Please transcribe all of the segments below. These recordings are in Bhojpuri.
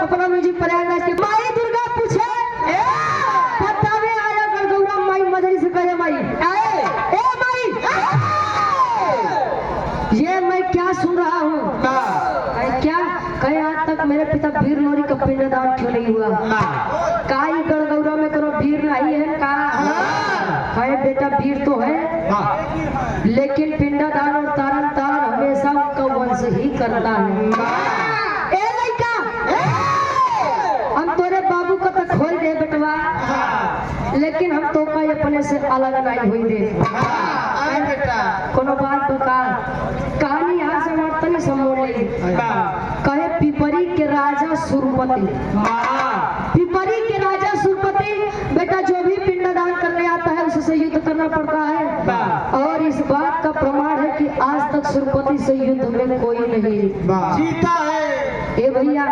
अपना म्यूजिक प्रयागराज के माई दुर्गा पूछे पता में आया गड़गौरा माई मदरी से कहे माई ए माई ये मैं क्या सुन रहा हूँ क्या कहे आज तक मेरे पिता भीर लोरी का पिंडदान क्यों नहीं हुआ काई गड़गौरा में करो भीर नहीं है का कहे बेटा भीर तो है लेकिन पिंडदान और तारण तारण हमेशा उनका वंश ही करता है। ए लड़का हम तोरे बाबू का तो खोल दे बेटवा लेकिन हम तो का अपने से अलग नहीं हुई दे कोनो बात बका कहानी यहाँ से मर्तन समोड़ ले कहे पिपरी के राजा सुरपति पिपरी के राजा सुरपति बेटा जो भी पिंडदान करने आता है उससे युद्ध करना पड़ता है और इस बात का प्रमाण है कि आज तक सुरपति से युद्ध में कोई नहीं जीता है। ए भैया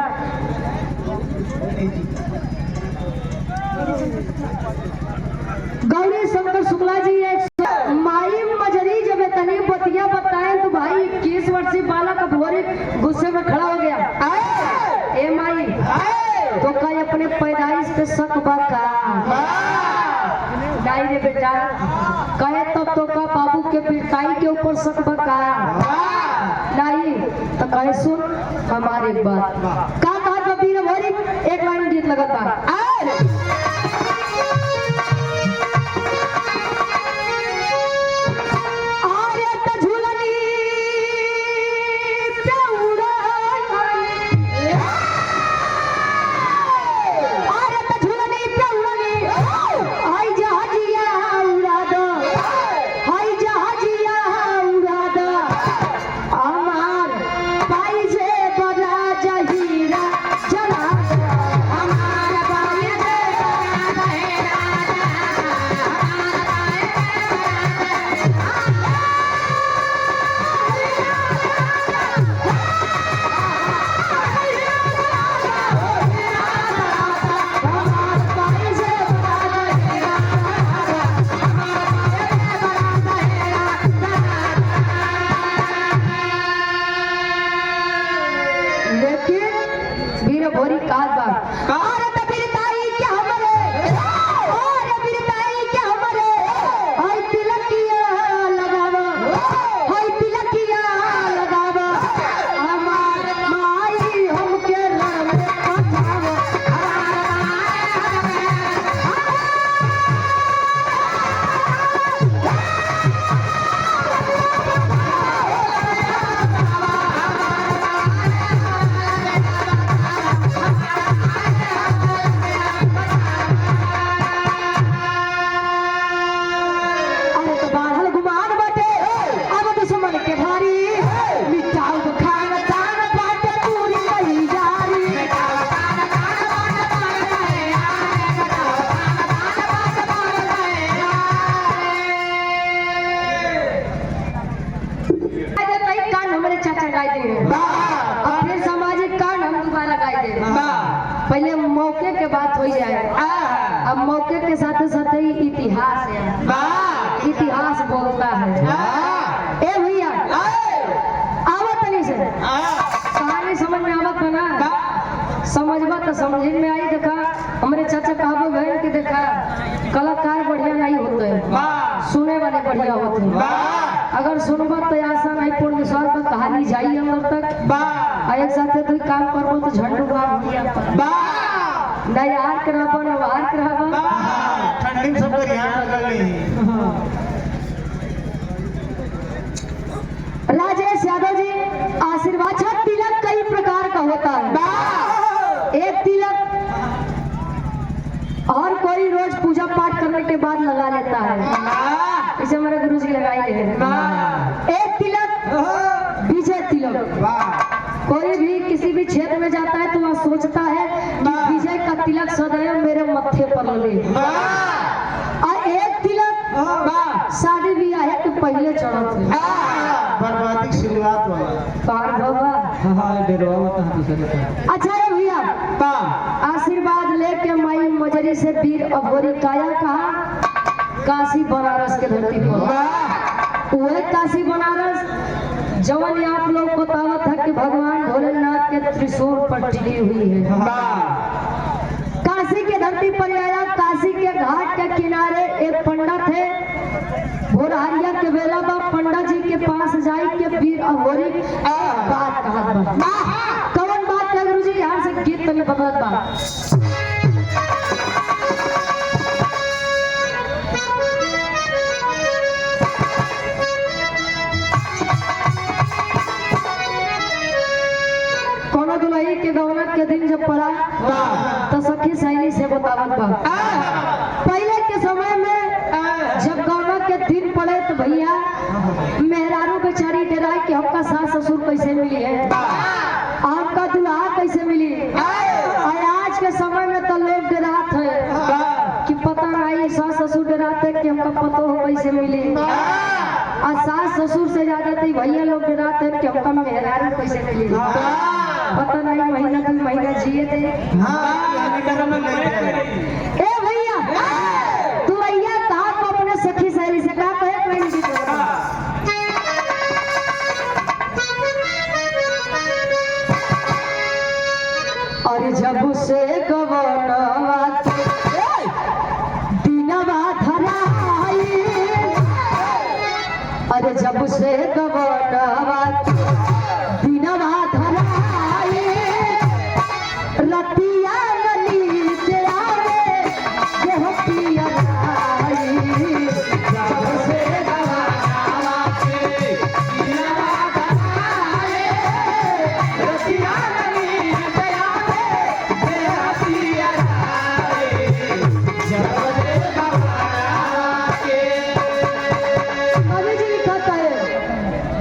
गौरी शंकर शुक्ला जी एक माई मजरी जब तनी बतिया बताए तो भाई 21 वर्षीय बालक भोरे गुस्से में खड़ा हो गया ए माई तो कहीं अपने पैदाइश पे शक बका नहीं रे बेटा कहे तब तो का बाबू के पिटाई के ऊपर शक बका नहीं तो कहे सुन हमारी बात का कहा वीर भोरी एक लाइन गीत लगाता पहले मौके के बात हो जाए अब मौके के साथ साथ ही इतिहास है इतिहास बोलता है। ए भैया आवत नहीं से कहानी समझ में आवत है ना समझबा तो समझ में आई देखा हमारे चाचा कहबो बहन के देखा कलाकार बढ़िया नहीं होते सुने वाले बढ़िया होते हैं अगर सुनबा तो आशा नहीं पूर्ण विश्वास पर कहानी जाई अंदर तक एक साथ तो काम करबो तो झंडू बाम हो जाता नहीं आर कराबो ना बाहर कराबो ठंडी में सब ध्यान लगल राजेश यादव जी आशीर्वाद तिलक कई प्रकार का होता है एक तिलक और कोई रोज पूजा पाठ करने के बाद लगा लेता है इसे हमारे गुरु जी लगाई है। एक तिलक विजय तिलक कोई भी किसी भी क्षेत्र में जाता है तो वह सोचता है कि विजय का तिलक सदैव मेरे मत्थे पर लगे और एक तिलक शादी ब्याह के पहले चढ़त बर्बादी की शुरुआत वाला अच्छा है भैया आशीर्वाद लेके माई मजरी से वीर अघोरी काया कहा काशी बनारस के धरती पर वह काशी बनारस जवन आप लोग बतावत है कि भगवान भोलेनाथ के त्रिशूल पर टिकी हुई है। काशी के धरती पर आया, काशी के घाट के किनारे एक पंडित है। भोरहरिया के बेला बा पंडित जी के पास जाई के वीर अघोरी बात कहत बा। कौन बात है गुरुजी? यहाँ से गीत तनी बदलत बा। दुल्ही के गौना के दिन जब पड़ा तो सखी सहेली से बतावत बा। पहले के समय में जब गौना के दिन पड़े तो भैया मेहरारू बेचारी डराई कि हमका सास ससुर कैसे मिली है, आपका दुल्हा कैसे मिली। और आज के समय में तो लोग डरात है कि पता नहीं, सास ससुर डराते कि हमका पता हो कैसे मिली। और सास ससुर से ज्यादा तो भैया लोग डराते हैं कि हमका मेहरारू कैसे मिली। पता नहीं महीना दो महीना जिए थे। ए भैया तू भैया कहा को अपने सखी सहेली से कहा कहे कोई नहीं। और जब से गवनवा दिनवा धराई, अरे जब से गवनवा दिनवा रतिया नली से आवे के होतिया आई। जब से गवावा के दिनवा धराए, रतिया नली से आवे के होतिया आई। जब से गवावा के कवि जी लिखता है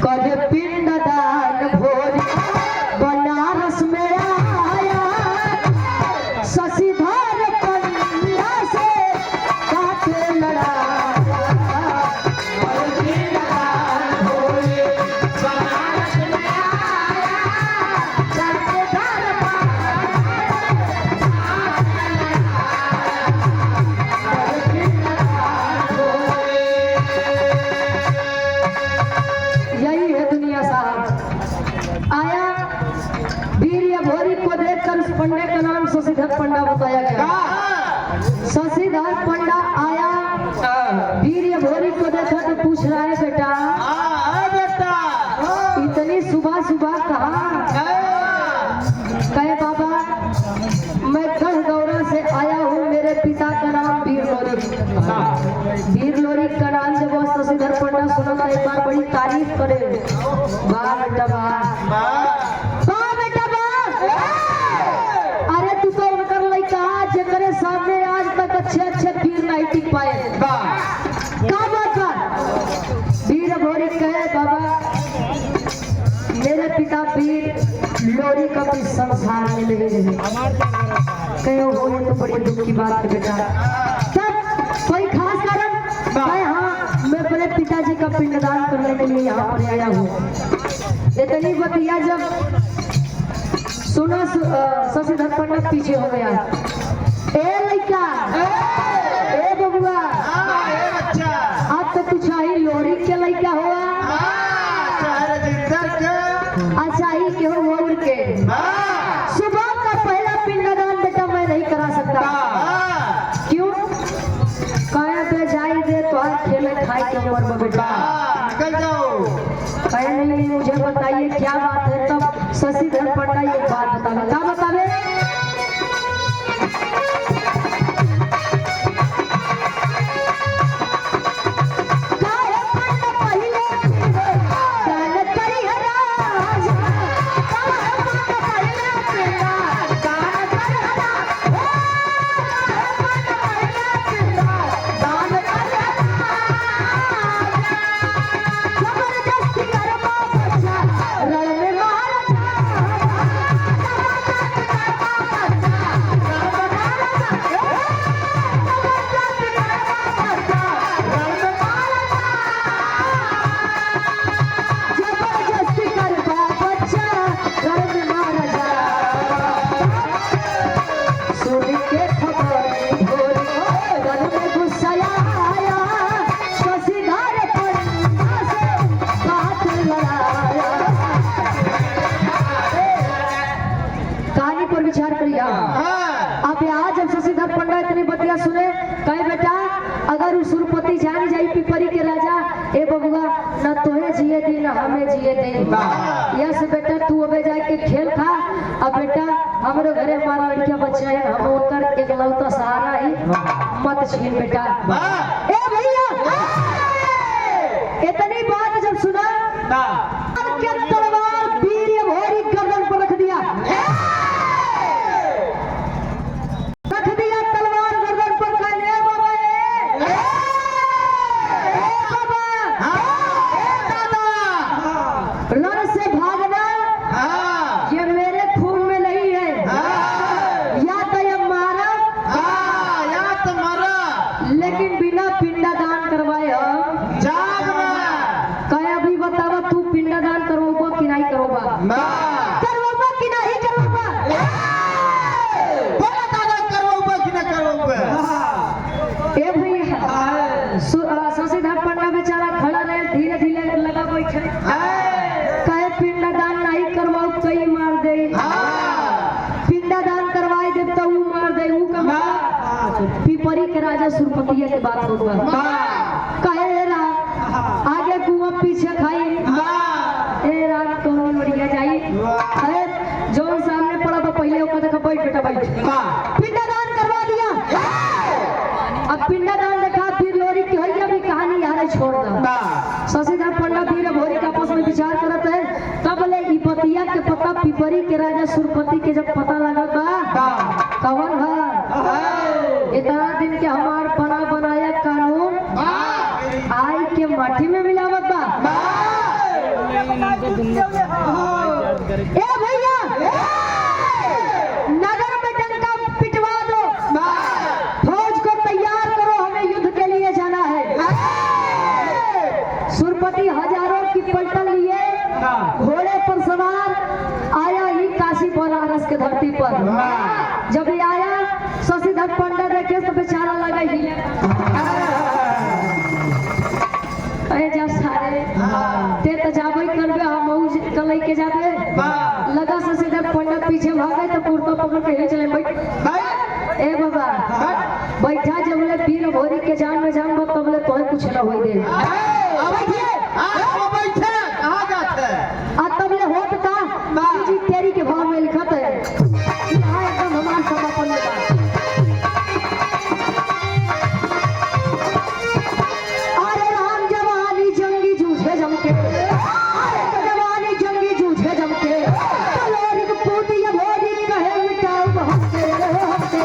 कद पिंड दान भोरी बनारस में पंडे का नाम शशिधर पंडा बताया गया। शशिधर पंडा आया, वीर अघोरी को देखा तो पूछ रहा है बेटा इतनी सुबह सुबह कहाँ? कहे बाबा मैं गढ़ गौरा से आया हूँ, मेरे पिता का नाम वीर लोरी। वीर लोरी का नाम जब वो शशिधर पंडा सुना था एक बार बड़ी तारीफ करे। वाह बेटा वाह, सामने आज तक अच्छे अच्छे वीर नहीं टिक पाए। क्या बात है? वीर अघोरी कहे बाबा मेरे पिता वीर लोरी का भी संसार में नहीं रहे। कहे हो तो बड़ी दुख की बात है बेटा। तब कोई खास कारण? कहे हाँ मैं अपने पिताजी का पिंडदान करने के लिए यहाँ पर आया हूँ। इतनी बतिया जब सुना शशिधर पंडा पीछे हो गया। ए लड़का, ए बबुआ, अब तो तू चाही लोरी के लड़का हुआ, अच्छा ही के हो उड़ के। सुबह का पहला पिंडदान बेटा मैं नहीं करा सकता। क्यों? कहे पे जाई दे तो खेले खाए के उम्र में बेटा निकल जाओ। कहे नहीं मुझे बताइए क्या बात है। तब शशिधर पंडा ये बात बतावे। क्या बतावे? विचार करिया। अब आज जब शशिधर पंडा इतनी बतिया सुने, कहे बेटा अगर उस सुरपति जान जाई पिपरी के राजा, ए बबुआ न तोहे जिए दी न हमें जिए दे। यस बेटा तू अबे जाए के खेल खा। अब बेटा हमारे घरे हमारा लड़किया बच्चा है, हम उनकर एक लौता सहारा ही, मत छीन बेटा। ए भैया इतनी बात जब सुना क्या तलवार वीर भोरी गर्दन पर रख दिया, रख दिया तलवार गर्दन पर। कहने बाबा रण से भागना ये मेरे खून में नहीं है, या तो ये मारा या तुम्हारा, लेकिन बिना पिंडदान करवाए हम जागना। कहे अभी बतावा तू पिंडदान करवाओ कि नहीं करवाओ? करवाओ कि नहीं करवाओ? बोला दादा करवाओ कि ना करवाओ? ए भैया शशिधर पंडा बेचारा खड़ा रहे, धीरे धीरे लगा बैठे। कहे पिंडदान नहीं करवाओ कई मार दे, पिंडदान करवाए दे तो वो मार दे। वो कमा पिपरी के राजा सुरपतिया के बात होगा। कहे रा आगे कुआं पीछे खाई, ए रात तो बढ़िया जाई। अरे जोन सामने पड़ा तो पहले ऊपर देखा, बैठ बेटा बैठ। पिंडदान करवा दिया। अब पिंडदान देखा, फिर लोरी की हुई अभी कहानी यार छोड़ दो। शशिधर पंडा वीर भोरी का आपस में विचार करते हैं। तब ले इपतिया के पता पिपरी के राजा सुरपति के जब पता लगा कवन है इतना दिन के हमार बना बनाया कानून आई के माटी में मिलावत बा। ए भैया नगर में डंका पिटवा दो, फौज को तैयार करो, हमें युद्ध के लिए जाना है। सुरपति हजारों की पलटन लिए घोड़े पर सवार आया ही काशी बनारस के धरती पर। जब ये आया शशिधर पंडा देखे तो बेचारा लगा ही जब सारे ते तो जाबे करबे, हम कलई के जाबे। लगा शशिधर पंडा पीछे भागे तो कुर्ता पकड़ के ही चले बैठ। ए बाबा बैठा जब ले वीर भोरी के जान में जान बत तब ले तोहे कुछ ना होई दे। तब ले होत का जी तेरी के भाव में लिखत है। यहाँ एकदम हमार समापन में अरे राम जवानी जंगी जूझे जमके, अरे जवानी जंगी जूझे जमके, तलोरी को पूती या भोरी कहे मिटाओ हमसे हमसे।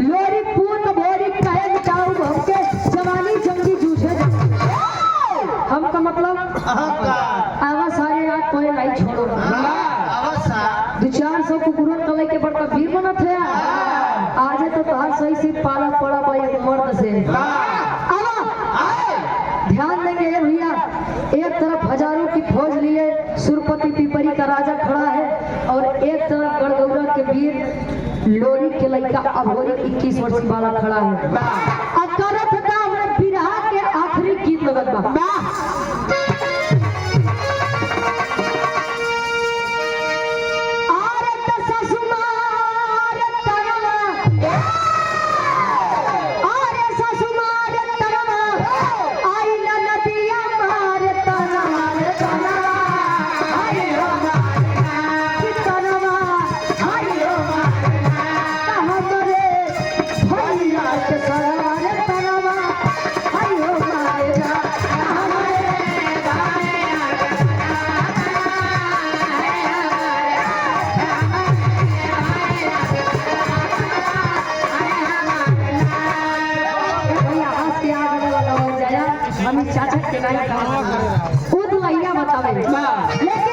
लोरी पूत भोरी कहे मिटाओ हमसे, जवानी जंगी जूझे जमके। हम का मतलब आवाज सारी रात कोई नहीं छोड़ो। 200-400 कुकुरन कलई के बड़का वीर बनत है। आज तो तोहार सही से पाला पड़ा भाई मर्द से। ध्यान देंगे ये भैया, एक तरफ हजारों की फौज लिए सुरपति पिपरी का राजा खड़ा है और एक तरफ गढ़गौरा के वीर लोरी के लड़का अभोरी 21 वर्षीय वाला खड़ा है। अकरत का हमने बिरहा के आखिरी गीत लगत बा। हम चाचा के नहीं कहा, खुद लैया बतावे। लेकिन